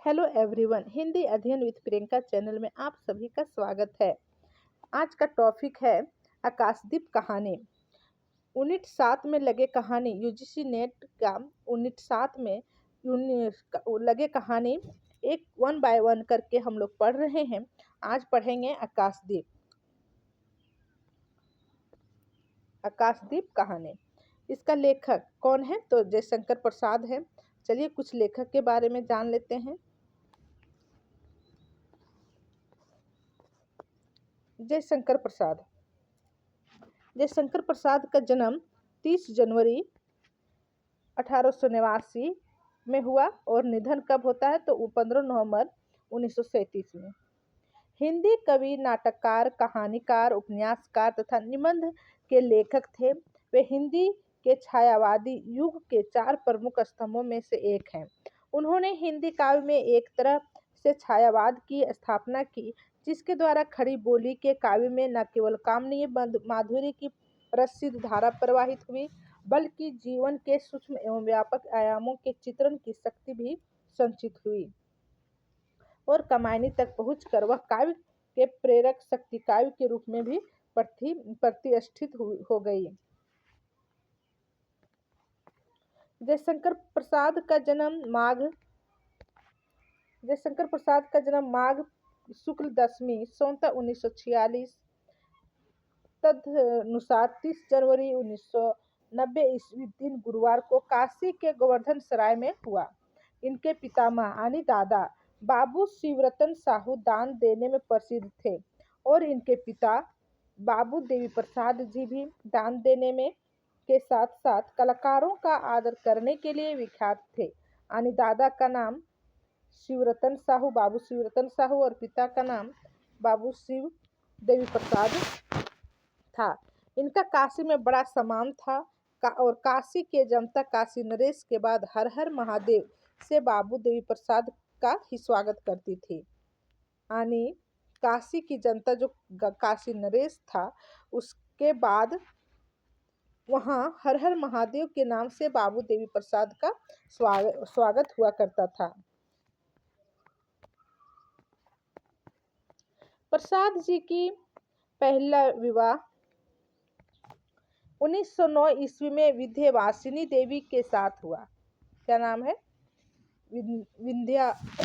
Hello everyone, Hindi अध्ययन with Priyanka channel में आप सभी का स्वागत है। आज का टॉपिक है आकाशदीप कहानी। यूनिट 7 में लगे कहानी यूजीसी नेट का यूनिट 7 में लगे कहानी एक 1 बाय 1 करके हम लोग पढ़ रहे हैं। आज पढ़ेंगे आकाशदीप कहानी। इसका लेखक कौन है? तो जयशंकर प्रसाद है। चलिए कुछ लेखक के बारे में जान लेते हैं। जयशंकर प्रसाद का जन्म 30 जनवरी 1889 में हुआ और निधन कब होता है? तो 15 नवंबर 1937 में। हिंदी कवि, नाटककार, कहानीकार, उपन्यासकार तथा निबंध के लेखक थे। वे हिंदी के छायावादी युग के 4 प्रमुख स्तंभों में से एक हैं। उन्होंने हिंदी काव्य में एक तरह से छायावाद की स्थापना की, जिसके द्वारा खड़ी बोली के काव्य में न केवल कामनीय माधुर्य की प्रसिद्ध धारा प्रवाहित हुई, बल्कि जीवन के सूक्ष्म एवं व्यापक आयामों के चित्रण की शक्ति भी संचित हुई और कमायनी तक पहुंचकर वह काव्य के प्रेरक शक्ति काव्य के रूप में भी प्रतिष्ठित हो गई। जयशंकर प्रसाद का जन्म माघ शुक्ल दशमी सोमता 1946 तदनुसार 30 जनवरी 1990 ईस्वी दिन गुरुवार को काशी के गोवर्धन सराय में हुआ। इनके पितामह यानी दादा बाबू शिवरतन साहू दान देने में प्रसिद्ध थे और इनके पिता बाबू देवी प्रसाद जी भी दान देने में के साथ साथ कलाकारों का आदर करने के लिए विख्यात थे। यानी दादा का नाम शिवरतन साहू, बाबू शिवरतन साहू और पिता का नाम बाबू शिव देवी प्रसाद था। इनका काशी में बड़ा सम्मान था और काशी के जनता काशी नरेश के बाद हर हर महादेव से बाबू देवी प्रसाद का ही स्वागत करती थी। यानी काशी की जनता जो काशी नरेश था, उसके बाद वहाँ हर हर महादेव के नाम से बाबू देवी प्रसाद का स्वागत हुआ करता था। प्रसाद जी की पहला विवाह 1909 ईस्वी में विंध्यवासिनी देवी के साथ हुआ। क्या नाम है?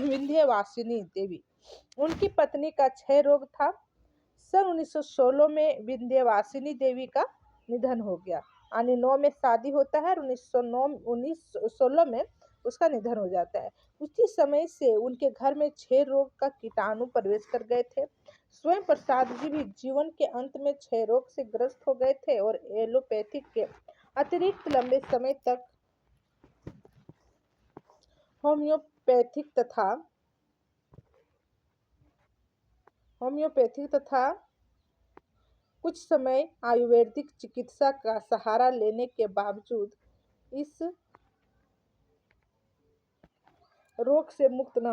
विंध्यवासिनी देवी। उनकी पत्नी का क्षय रोग था। सन 1916 में विंध्यवासिनी देवी का निधन हो गया। यानी 9 में शादी होता है और 1916 में उसका निधन हो जाता है। उसी समय से उनके घर में क्षय रोग का कीटाणु प्रवेश कर गए थे। स्वयं प्रसाद जी भी जीवन के अंत में क्षय रोग से ग्रस्त हो गए थे और एलोपैथिक के अतिरिक्त लंबे समय तक होम्योपैथिक तथा कुछ समय आयुर्वेदिक चिकित्सा का सहारा लेने के बावजूद इस रोग से मुक्त न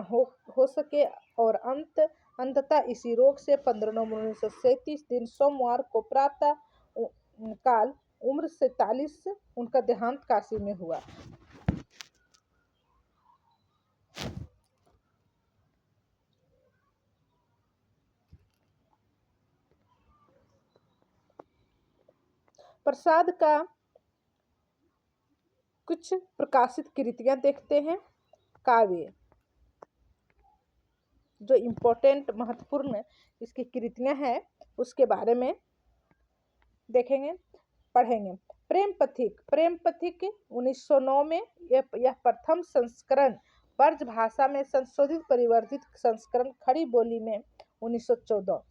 हो सके और अंततः इसी रोग से 15 नवंबर 1937 दिन सोमवार को प्रातः काल उम्र 47 उनका देहांत काशी में हुआ। प्रसाद का कुछ प्रकाशित कृतियां देखते हैं। काव्य जो इम्पोर्टेंट महत्वपूर्ण इसकी कृतियां हैं उसके बारे में देखेंगे, पढ़ेंगे। प्रेम पथिक 1909 में यह प्रथम संस्करण ब्रज भाषा में संशोधित परिवर्तित संस्करण खड़ी बोली में 1914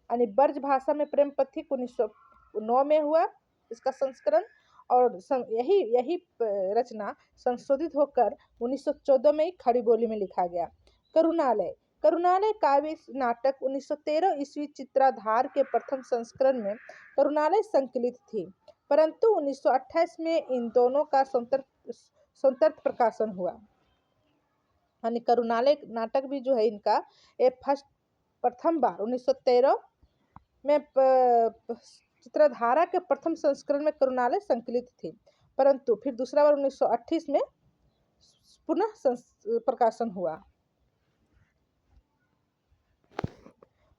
यानी ब्रज भाषा में प्रेम पथिक 1909 में हुआ इसका संस्करण और यही रचना संशोधित होकर 1914 में खड़ी बोली में लिखा गया। करुणालय काव्य नाटक 1913 ईस्वी चित्राधार के प्रथम संस्करण में करुणालय संकलित थी, परंतु 1928 में इन दोनों का स्वतंत्र प्रकाशन हुआ। यानी करुणालय नाटक भी जो है इनका प्रथम बार 1913 में चित्रधारा के प्रथम संस्करण में करुणालय संकलित थी, परंतु फिर दूसरा बार 1928 में पुनः प्रकाशन हुआ।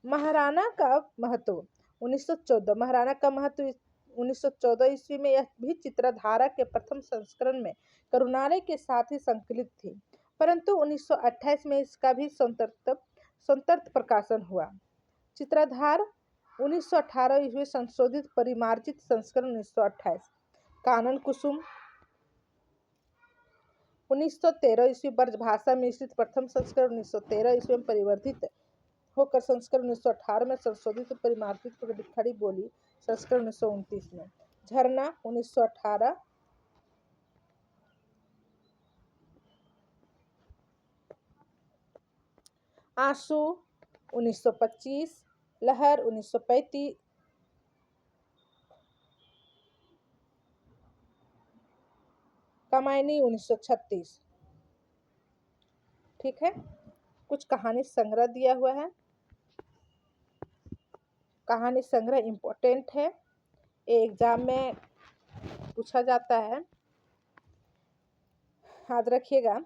महाराणा का महत्व 1914। महाराणा का महत्व 1914 ईस्वी में। यह भी चित्रधारा के प्रथम संस्करण में करुणालय के साथ ही संकलित थी, परंतु 1928 में इसका भी स्वतंत्र प्रकाशन हुआ। चित्रधार 1918 ईस्वी संशोधित परिमार्जित संस्करण 1928। कानन कुसुम 1913 ईस्वी ब्रजभाषा में स्थित प्रथम संस्करण 1913 ईस्वी में परिवर्तित होकर संस्करण 1918 में संशोधित परिमार्जित खड़ी बोली संस्करण 1929 में। झरना 1918। आंसू 1925। लहर 1935। कामायनी 1936। ठीक है, कुछ कहानी संग्रह दिया हुआ है। कहानी संग्रह इम्पोर्टेंट है, एग्जाम में पूछा जाता है, याद रखिएगा।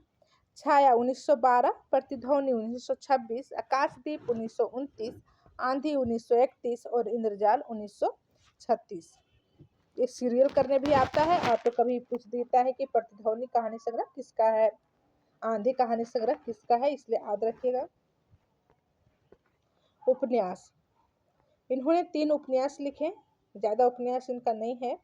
छाया 1912। प्रतिध्वनि 1926। आकाशदीप 1929। आंधी 1931 और इंद्रजाल 1936। ये सीरियल करने भी आता है और तो कभी पूछ देता है कि प्रतिध्वनि कहानी संग्रह किसका है, आंधी कहानी संग्रह किसका है, इसलिए याद रखिएगा। उपन्यास, इन्होंने 3 उपन्यास लिखे, ज्यादा उपन्यास इनका नहीं है।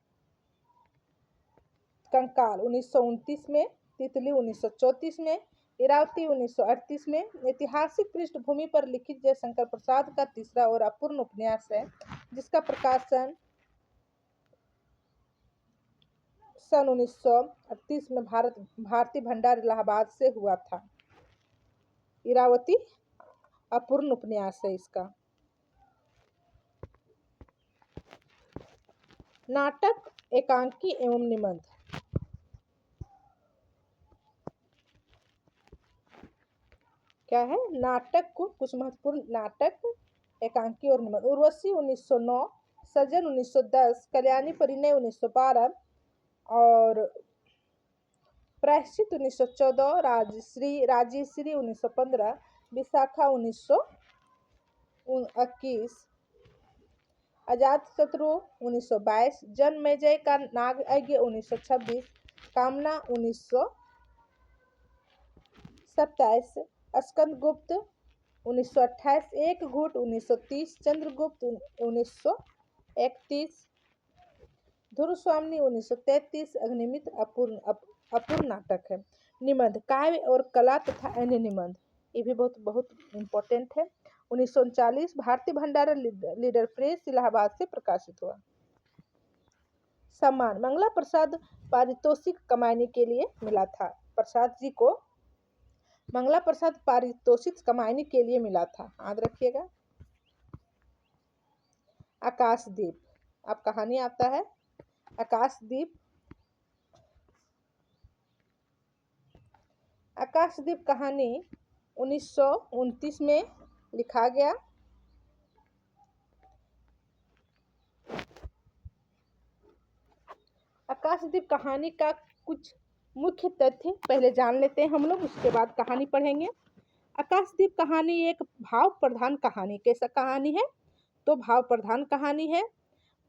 कंकाल 1929 में। तितली 1934 में। इरावती 1938 में। ऐतिहासिक पृष्ठभूमि पर लिखित जयशंकर प्रसाद का तीसरा और अपूर्ण उपन्यास है, जिसका प्रकाशन सन 1938 में भारती भंडार इलाहाबाद से हुआ था। इरावती अपूर्ण उपन्यास है इसका। नाटक, एकांकी एवं निबंध। क्या है? नाटक को कुछ महत्वपूर्ण नाटक, एकांकी और निबंध। उर्वशी 1909। सजन 1910। कल्याणी परिणय 1912 और प्रायश्चित 1914। राजश्री 1915। विशाखा 1921। अजातशत्रु 1922। जन्मेजय का नागयज्ञ 1926। कामना 1927। स्कंदगुप्त 1928। एक घूट 1930। चंद्रगुप्त 1931। धुरस्वामिनी 1933। अग्निमित्र अपूर्ण नाटक है। निबंध, काव्य और कला तथा अन्य निबंध, ये भी बहुत इम्पोर्टेंट है। 1939 भारती भंडार लीडर प्रेस इलाहाबाद से प्रकाशित हुआ। सम्मान, मंगला प्रसाद पारितोषिक कमाने के लिए मिला था। प्रसाद जी को मंगला प्रसाद पारितोषिक कमाने के लिए मिला था, याद रखिएगा। आकाशदीप, अब कहानी आता है। आकाशदीप कहानी 1929 में लिखा गया। आकाशदीप कहानी का कुछ मुख्य तथ्य पहले जान लेते हैं हम लोग, उसके बाद कहानी पढ़ेंगे। आकाशदीप कहानी एक भाव प्रधान कहानी। कैसा कहानी है? तो भाव प्रधान कहानी है।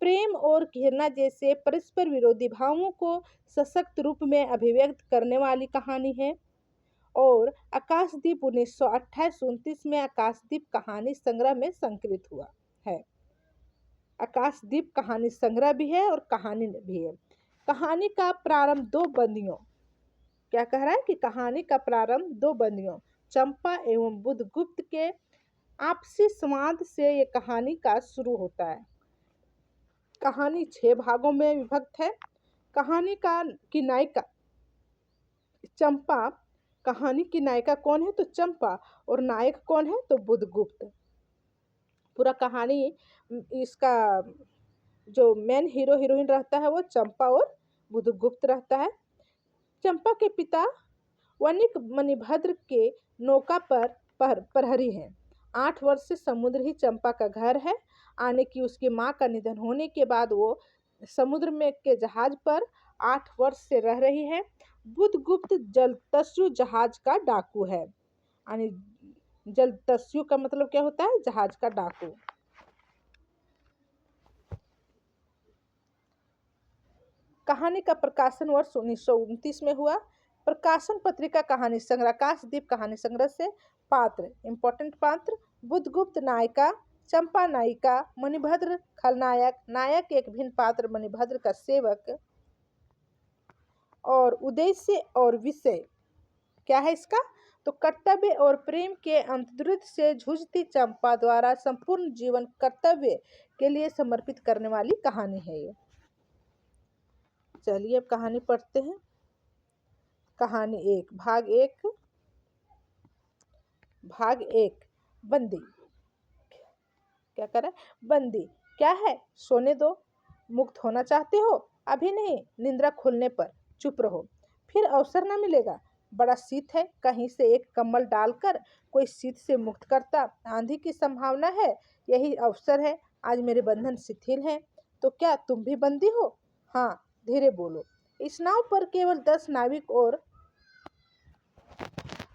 प्रेम और घृणा जैसे परस्पर विरोधी भावों को सशक्त रूप में अभिव्यक्त करने वाली कहानी है। और आकाशदीप 1928-29 में आकाशदीप कहानी संग्रह में संकलित हुआ है। आकाशदीप कहानी संग्रह भी है और कहानी भी है। कहानी का प्रारंभ 2 बंदियों, क्या कह रहा है कि कहानी का प्रारंभ 2 बंदियों चंपा एवं बुधगुप्त के आपसी संवाद से ये कहानी का शुरू होता है। कहानी 6 भागों में विभक्त है। कहानी की नायिका चंपा। कहानी की नायिका कौन है? तो चंपा। और नायक कौन है? तो बुधगुप्त। पूरा कहानी इसका जो मेन हीरो हीरोइन रहता है वो चंपा और बुधगुप्त रहता है। चंपा के पिता वणिक मणिभद्र के नौका पर प्रहरी हैं। 8 वर्ष से समुद्र ही चंपा का घर है। आने की उसकी माँ का निधन होने के बाद वो समुद्र में के जहाज पर 8 वर्ष से रह रही है। बुधगुप्त जलदस्यु जहाज का डाकू है, यानी जलदस्यु का मतलब क्या होता है? जहाज का डाकू। कहानी का प्रकाशन वर्ष 1929 में हुआ। प्रकाशन पत्रिका कहानी संग्रह, आकाशदीप कहानी संग्रह से। पात्र, इंपॉर्टेंट पात्र, बुद्धगुप्त नायिका, चंपा नायिका, मणिभद्र खलनायक, नायक एक भिन्न पात्र मणिभद्र का सेवक। और उद्देश्य और विषय क्या है इसका? तो कर्तव्य और प्रेम के अंतर्द्वंद से जूझती चंपा द्वारा संपूर्ण जीवन कर्तव्य के लिए समर्पित करने वाली कहानी है ये। चलिए अब कहानी पढ़ते हैं। कहानी एक, भाग एक। बंदी। क्या कर रहा है? बंदी। क्या है? सोने दो। मुक्त होना चाहते हो? अभी नहीं, निंद्रा खुलने पर। चुप रहो, फिर अवसर न मिलेगा। बड़ा शीत है, कहीं से एक कंबल डालकर कोई शीत से मुक्त करता। आंधी की संभावना है, यही अवसर है। आज मेरे बंधन शिथिल हैं। तो क्या तुम भी बंदी हो? हाँ, धीरे बोलो। इस नाव पर केवल 10 नाविक और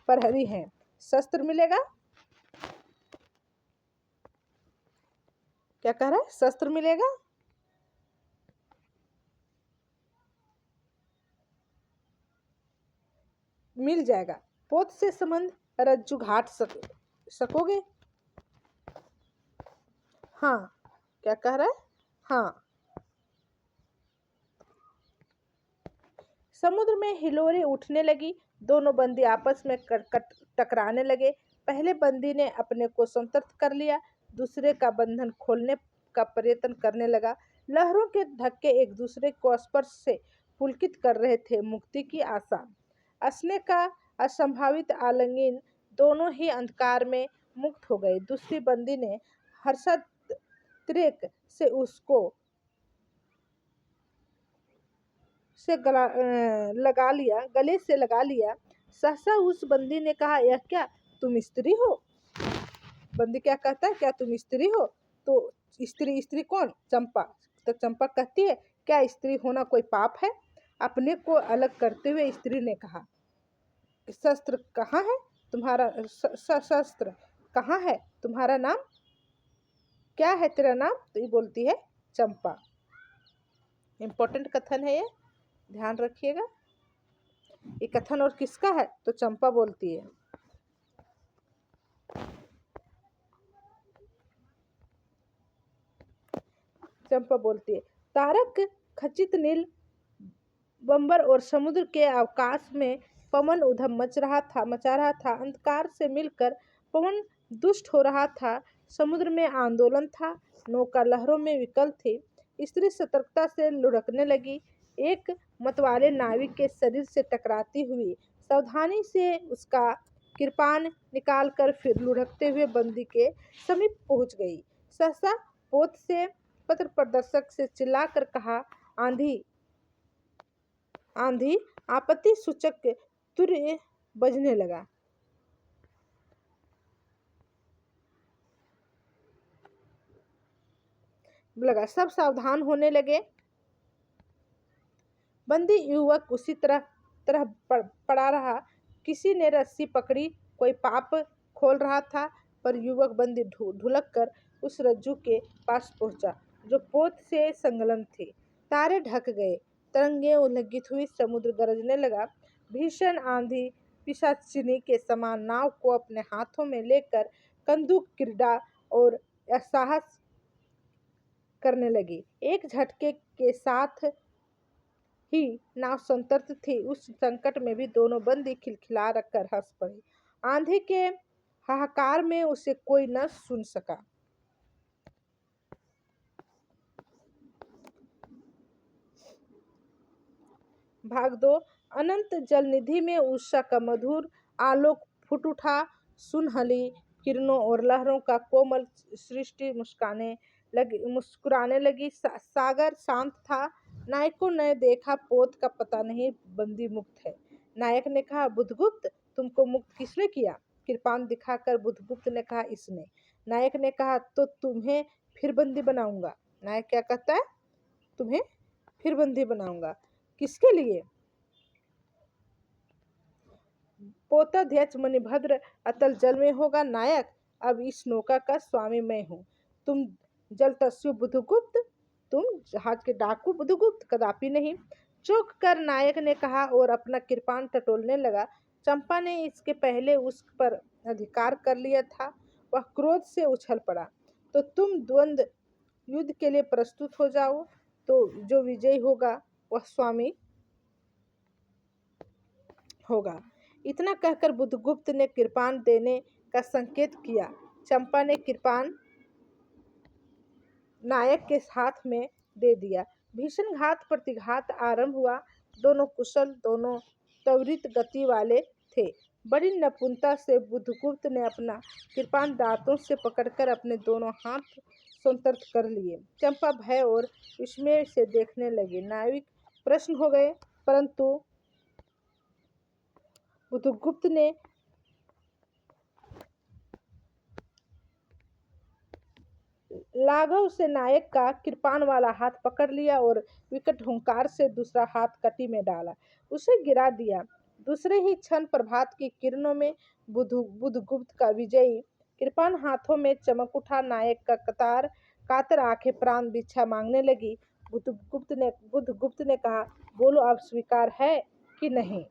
प्रहरी हैं। शस्त्र मिलेगा? क्या कह रहा है? शस्त्र मिलेगा? मिल जाएगा। पोत से संबंध रज्जु घाट सकोगे? हाँ। क्या कह रहा है? हाँ। समुद्र में हिलोरें उठने लगी। दोनों बंदी आपस में टकराने लगे। पहले बंदी ने अपने को संतर्त कर लिया, दूसरे का बंधन खोलने का प्रयत्न करने लगा। लहरों के धक्के एक दूसरे को स्पर्श से पुलकित कर रहे थे। मुक्ति की आशा, असने का असंभावित आलिंगन, दोनों ही अंधकार में मुक्त हो गए। दूसरी बंदी ने हर्षोद्रेक से उसको से गले से लगा लिया। सहसा उस बंदी ने कहा, यह क्या, तुम स्त्री हो? बंदी क्या कहता है? क्या तुम स्त्री हो? तो स्त्री कौन? चंपा। तो चंपा कहती है, क्या स्त्री होना कोई पाप है? अपने को अलग करते हुए स्त्री ने कहा, शस्त्र कहाँ है तुम्हारा? शस्त्र कहाँ है? तुम्हारा नाम क्या है? तेरा नाम? तो ये बोलती है चंपा। इंपॉर्टेंट कथन है ये, ध्यान रखिएगा। ये कथन और किसका है? तो चंपा बोलती है। चंपा बोलती है, तारक खचित नील बंबर और समुद्र के आकाश में पवन उधम मचा रहा था। अंधकार से मिलकर पवन दुष्ट हो रहा था। समुद्र में आंदोलन था। नौका लहरों में विकल थी। स्त्री सतर्कता से लुढ़कने लगी। एक मतवाले नाविक के शरीर से टकराती हुई सावधानी से उसका कृपान निकालकर फिर लुढ़कते हुए बंदी के समीप पहुंच गई। सहसा पोत से पत्र प्रदर्शक से चिल्लाकर कहा, आंधी आंधी। आपत्ति सूचक तुरंत बजने लगा। सब सावधान होने लगे। बंदी युवक उसी तरह पड़ा रहा। किसी ने रस्सी पकड़ी, कोई पाप खोल रहा था, पर युवक बंदी ढुलक कर उस रज्जू के पास पहुंचा जो पोत से संलग्न थी। तारे ढक गए, तरंगें उल्लंघित हुई, समुद्र गरजने लगा। भीषण आंधी पिशाचिनी के समान नाव को अपने हाथों में लेकर कंदुक क्रीड़ा और साहस करने लगी। एक झटके के साथ ही नाव संतर्त थी। उस संकट में भी दोनों बंदी खिलखिला कर हंस पड़े। आंधी के हाहाकार में उसे कोई न सुन सका। भाग 2। अनंत जलनिधि में उषा का मधुर आलोक फूट उठा। सुनहली किरणों और लहरों का कोमल सृष्टि मुस्कुराने लगी। सागर शांत था। नायकों ने देखा, पोत का पता नहीं, बंदी मुक्त है। नायक ने कहा, बुद्धगुप्त, तुमको मुक्त किसने किया? कृपान दिखाकर बुद्धगुप्त ने कहा, इसने। नायक ने कहा, तो तुम्हें फिर बंदी बनाऊंगा। नायक क्या कहता है? तुम्हें फिर बंदी बनाऊंगा। किसके लिए? पोताध्यक्ष मणिभद्र अतल जल में होगा नायक। अब इस नौका का स्वामी मैं हूँ। तुम जलतस्यु बुधगुप्त, तुम जहाज के डाकू बुधगुप्त कदापि नहीं। चौंक कर नायक ने कहा और अपना कृपाण टटोलने लगा। चंपा ने इसके पहले उस पर अधिकार कर लिया था। वह क्रोध से उछल पड़ा। तो तुम द्वंद्व युद्ध के लिए प्रस्तुत हो जाओ, तो जो विजयी होगा वह स्वामी होगा। इतना कहकर बुधगुप्त ने कृपाण देने का संकेत किया। चंपा ने कृपाण नायक के हाथ में दे दिया। भीषण घात प्रतिघात आरंभ हुआ। दोनों कुशल, दोनों त्वरित गति वाले थे। बड़ी निपुणता से बुधगुप्त ने अपना कृपाण दांतों से पकड़कर अपने दोनों हाथ संतर्त कर लिए। चंपा भय और विस्मय से देखने लगी। नाविक प्रश्न हो गए, परंतु बुधगुप्त ने लाघव से नायक का कृपाण वाला हाथ पकड़ लिया और विकट हुंकार से दूसरा हाथ कटी में डाला, उसे गिरा दिया। दूसरे ही क्षण प्रभात की किरणों में बुधगुप्त का विजयी कृपाण हाथों में चमक उठा। नायक का कातर आंखें प्राण भिक्षा मांगने लगी। बुधगुप्त ने कहा, बोलो अब स्वीकार है कि नहीं।